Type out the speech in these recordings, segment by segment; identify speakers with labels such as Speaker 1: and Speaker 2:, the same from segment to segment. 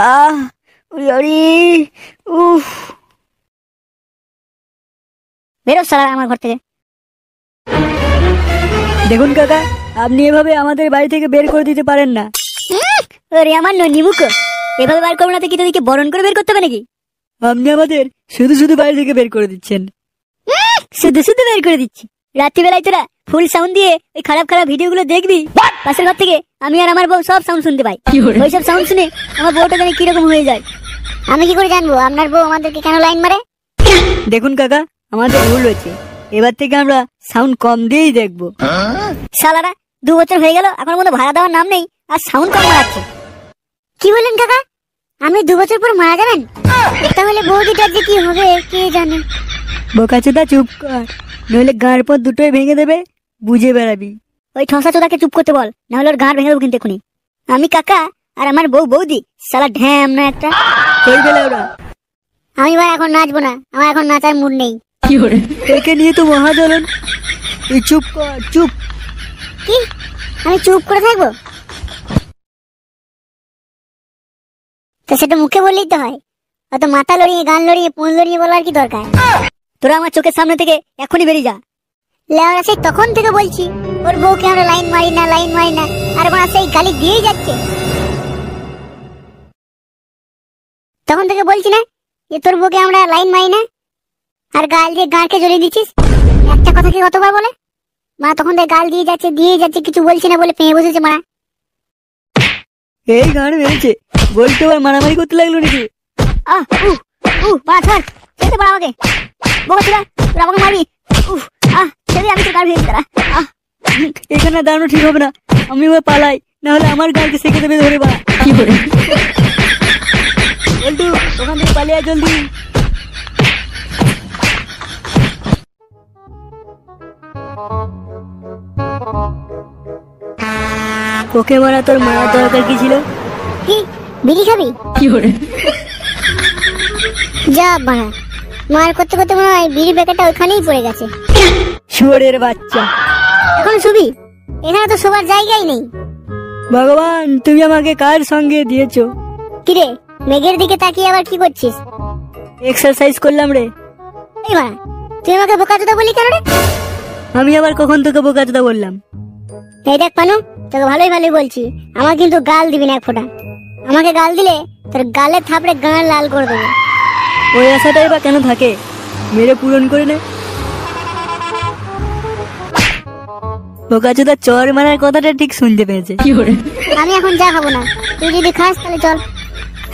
Speaker 1: আহ উরি উফ, বেরো সালা আমার ঘর থেকে।
Speaker 2: দেখুন কাকা, আপনি এভাবে আমাদের বাড়ি থেকে বের করে দিতে পারেন না।
Speaker 1: ওরে আমার ননিমুখ, এভাবে বার করবো না তো কি তোদেরকে বরণ করে বের করতে হবে নাকি?
Speaker 2: আপনি আমাদের শুধু শুধু বাড়ি থেকে বের করে দিচ্ছেন।
Speaker 1: শুধু শুধু বের করে দিচ্ছি? রাত্রিবেলায় তোরা ফুল সাউন্ড দিয়ে ওই খারাপ খারাপ ভিডিও গুলো দেখবি, পাশের ঘর থেকে আমি আর আমার বউ সব সাউন্ড শুনতে পাই। ওইসব সাউন্ড শুনে আমার বউটা জানি কিরকম হয়ে যায়। আমি কি করে জানবো আপনার বউ আমাদেরকে কেন লাইন মারে?
Speaker 2: দেখুন কাকা, আমাদের ভুল হয়েছে, এবার থেকে আমরা সাউন্ড কম দিয়েই দেখবো।
Speaker 1: শালারা 2 বছর হয়ে গেল এখন মতো ভাড়া দেওয়ার নাম নেই, আর সাউন্ড কম মারাচ্ছে। কি বললেন কাকা? আপনি 2 বছর পর মারা যাবেন? তাহলে বৌদিটার যে কি হবে কে জানে।
Speaker 2: বোকাচোদা চুপ কর, নইলে গাঁড় পর দুটোই ভেঙে দেবে, বুঝে বেড়াবি।
Speaker 1: ওই ঠসা চোদাকে চুপ করতে বল, না হলে ওর গাঁড় ভেঙে দেবো কিন্তু এখুনি। আমি কাকা আর আমার বউ বৌদি শালা ঢ্যাম না একটা।
Speaker 2: এই বেলা ওরা
Speaker 1: আমি ভাই এখন নাচবো না, আমার এখন নাচার মুড নেই।
Speaker 2: একে নিয়ে তো মহাজলন। তুই চুপ কর, চুপ।
Speaker 1: কি আমি চুপ করে থাকবো? তো সেটা মুখে বললেই তো হয়, অত মাথা লড়িয়ে গান লড়িয়ে পুন লড়িয়ে বলার কি দরকার? তোরা আমার চোখের সামনে থেকে এখনই বেরিয়ে যা। লেওরা সেই তখন থেকে বলছি ওর বউকে আমরা লাইন মারি না, লাইন মারি না, আর ওরা সেই গালি দিয়েই যাচ্ছে। তখন থেকে বলছি না যে তোর বউকে আমরা লাইন মারি না, আর গাল দিয়ে গাঁড়কে জ্বলিয়ে দিচ্ছিস। একটা কথা কি কতবার বলে? মা তখন থেকে গাল দিয়ে যাচ্ছে, কিছু বলছি না বলে পেয়ে বসেছে মা।
Speaker 2: এই গান মেরেছে বলতে আবার মারামারি করতে লাগলো নাকি?
Speaker 1: আহ বাড়া ছাড়, ছেড়ে পড়া আমাকে। বোকা ছিল, তোরা আমাকে মারবি। ছেড়ে আমি তোর গাল ভেঙে দাঁড়া।
Speaker 2: এখানে দাঁড়ানো ঠিক হবে না, আমি ওই পালাই, না হলে আমার গালকে সেকে দেবে ধরে। বা কি করে বলটু, ওখান থেকে পালিয়ে আয় জলদি। ওকে মারা তোর মারা দরকার কি ছিল?
Speaker 1: কি বিড়ি খাবি?
Speaker 2: কি করে
Speaker 1: যা বাড়া, মার করতে করতে মনে হয় বিড়ি প্যাকেটটা ওখানেই পড়ে গেছে।
Speaker 2: শুয়োরের বাচ্চা,
Speaker 1: এখন শুবি? এখানে তো শোবার জায়গাই নেই।
Speaker 2: ভগবান, তুমি আমাকে কার সঙ্গে দিয়েছো?
Speaker 1: কিরে মেঘের দিকে তাকিয়ে আবার কি করছিস?
Speaker 2: এক্সারসাইজ করলাম রে।
Speaker 1: এই বাড়া, তুই আমাকে বোকাচোদা বলি কেন রে?
Speaker 2: আমি আবার কখন তোকে বোকাচোদা বললাম?
Speaker 1: এই দেখ পানু, তোকে ভালোই বলছি, আমার কিন্তু গাল দিবি না এক ফোঁটা। আমাকে গাল দিলে তোর গালে থাপড়ে গাঁড় লাল করে দেবো।
Speaker 2: ওই আশাটাই বা কেন থাকে, মেরে পূরণ করে নে। বোকাচোদা চর মারার কথাটা ঠিক শুনতে পেয়েছে।
Speaker 1: আমি এখন চা খাবো না, তুই যদি খাস তাহলে চল।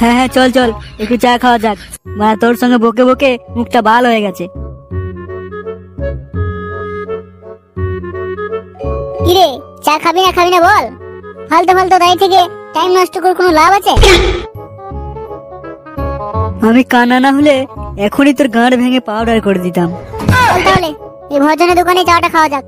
Speaker 2: হ্যাঁ চল চল, একটু চা খাওয়া যাক। মা তোর সঙ্গে বকে বকে মুখটা বাল হয়ে গেছে।
Speaker 1: কিরে চা খাবি না বল? ফালতু দাঁড়িয়ে থেকে টাইম নষ্ট করে কোনো লাভ আছে?
Speaker 2: আমি কানা না হলে এখনই তোর গাঁড় ভেঙে পাউডার করে দিতাম।
Speaker 1: চল তাহলে এই ভজনের দোকানে চাটা খাওয়া যাক।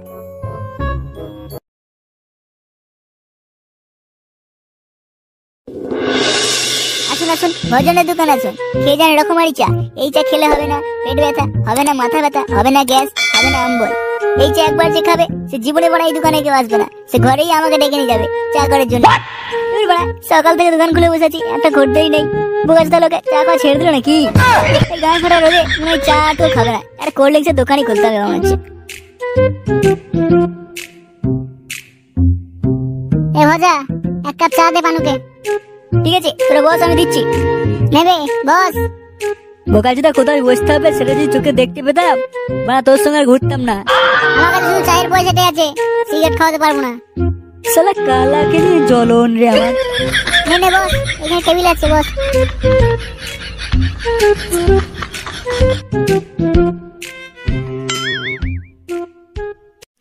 Speaker 1: আসুন ভজনের দোকান আছে, খেয়ে যান রকমারি চা। এই চা খেলে হবে না পেট ব্যথা, হবে না মাথা ব্যথা, হবে না গ্যাস, হবে না অম্বল। এই চা একবার যে খাবে সে জীবনে বড় এই দোকানে কেউ আসবে না, সে ঘরেই আমাকে ডেকে নিয়ে যাবে চা করার জন্য। সকাল থেকে দোকান খুলে বসেছি, একটা খদ্দেরই নেই। বোকাচোদা লোকে চা খাওয়া ছেড়ে দিল নাকি? এই গায়ে ফাটা রোদে মনে হয় চা তো খাবে না, একটা কোল্ড ড্রিঙ্কসের দোকানই খুলতে হবে আমার হচ্ছে। এ ভজা, এক কাপ চা দে পানুকে। ঠিক আছে তোরা বস, আমি দিচ্ছি। নেবে বস?
Speaker 2: বোকাচোদা কোথায় বসতে হবে সেটা যদি চোখে দেখতে পেতাম, মানে তোর সঙ্গে আর ঘুরতাম না।
Speaker 1: আমার কাছে শুধু চায়ের পয়সাটাই আছে, সিগারেট খাওয়াতে পারবো না।
Speaker 2: শালা কালাকে নিয়ে জ্বলন রে আমার।
Speaker 1: নে বস, এখানে টেবিল আছে বস।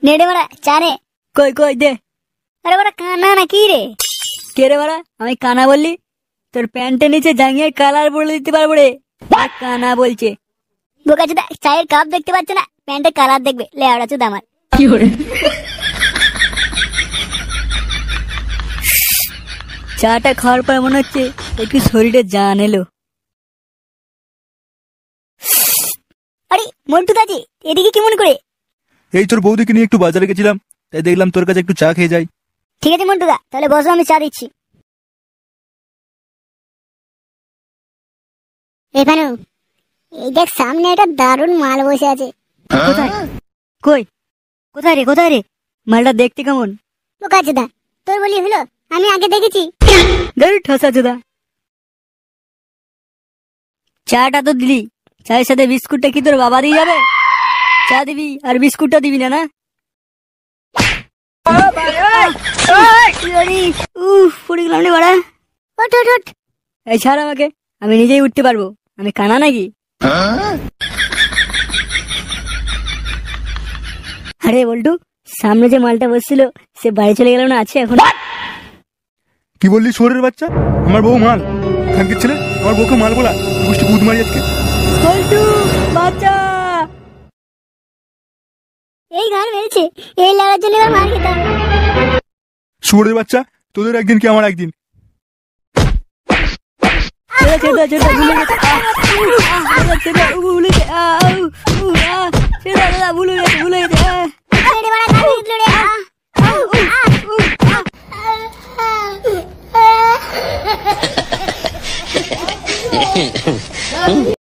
Speaker 1: নে রে বাড়া চা নে।
Speaker 2: কই দে।
Speaker 1: আরে বাড়া কানা নাকি রে?
Speaker 2: কে রে বাড়া, আমি কানা বললি? তোর প্যান্টের নিচে জাঙ্গিয়ে কালার বলে দিতে পারবো রে। কানা বলছে।
Speaker 1: বোকাচোদা চায়ের কাপ দেখতে পাচ্ছে না, প্যান্টের কালার দেখবে? লেওড়া চোদা আমার।
Speaker 2: কি করে চাটা খাওয়ার পর মনে হচ্ছে একটু শরীরে জান এলো।
Speaker 1: আরে মন্টু দাজি, এদিকে কি মনে করে?
Speaker 3: এই তোর বৌদিকে নিয়ে একটু বাজারে গেছিলাম, তাই দেখলাম তোর কাছে একটু চা খেয়ে যাই।
Speaker 1: ঠিক আছে মন্টু দা, তাহলে বসো, আমি চা দিচ্ছি। এই ভানু, এই দেখ সামনে একটা দারুণ মাল বসে আছে।
Speaker 2: কোথায়? কই? কোথায় রে, কোথায় রে? মালটা দেখতে কেমন?
Speaker 1: বোকাচোদা, তোর বলি হলো, আমি আগে দেখেছি।
Speaker 2: গাড়ি ঠসা চোদা। চাটা তো দিলি, চায়ের সাথে বিস্কুটটা কি তোর বাবা দিয়ে যাবে? চা দিবি আর বিস্কুটটা দিবি না, না? পড়ে গেলাম রে বাড়া।
Speaker 1: ওঠ ওঠ ওঠ।
Speaker 2: এই ছাড় আমাকে, আমি নিজেই উঠতে পারবো। আমি কানা নাকি? আরে বল্টু, সামনে যে মালটা বসছিল সে বাড়ি চলে গেল না, আছে এখন?
Speaker 3: কি বললি শোরের বাচ্চা? আমার বউ মাল? খানকির ছেলে আমার বউকে মাল বলা? গোষ্ঠী বুধ মারি আজকে।
Speaker 2: বল্টু বাচ্চা,
Speaker 1: এই গান মেরেছে, এই লাগার জন্য এবার মার খেতাম।
Speaker 3: শোরের বাচ্চা, তোদের একদিন কি আমার একদিন।
Speaker 2: ছেড়ে ছেড়ে ছেড়ে, ভুলে গেছে। ছেড়ে ভুলে গেছে, ছেড়ে দাদা, ভুলে গেছে, ভুলে গেছে।
Speaker 1: ছেড়ে বাড়া গান মেরে দিল রে।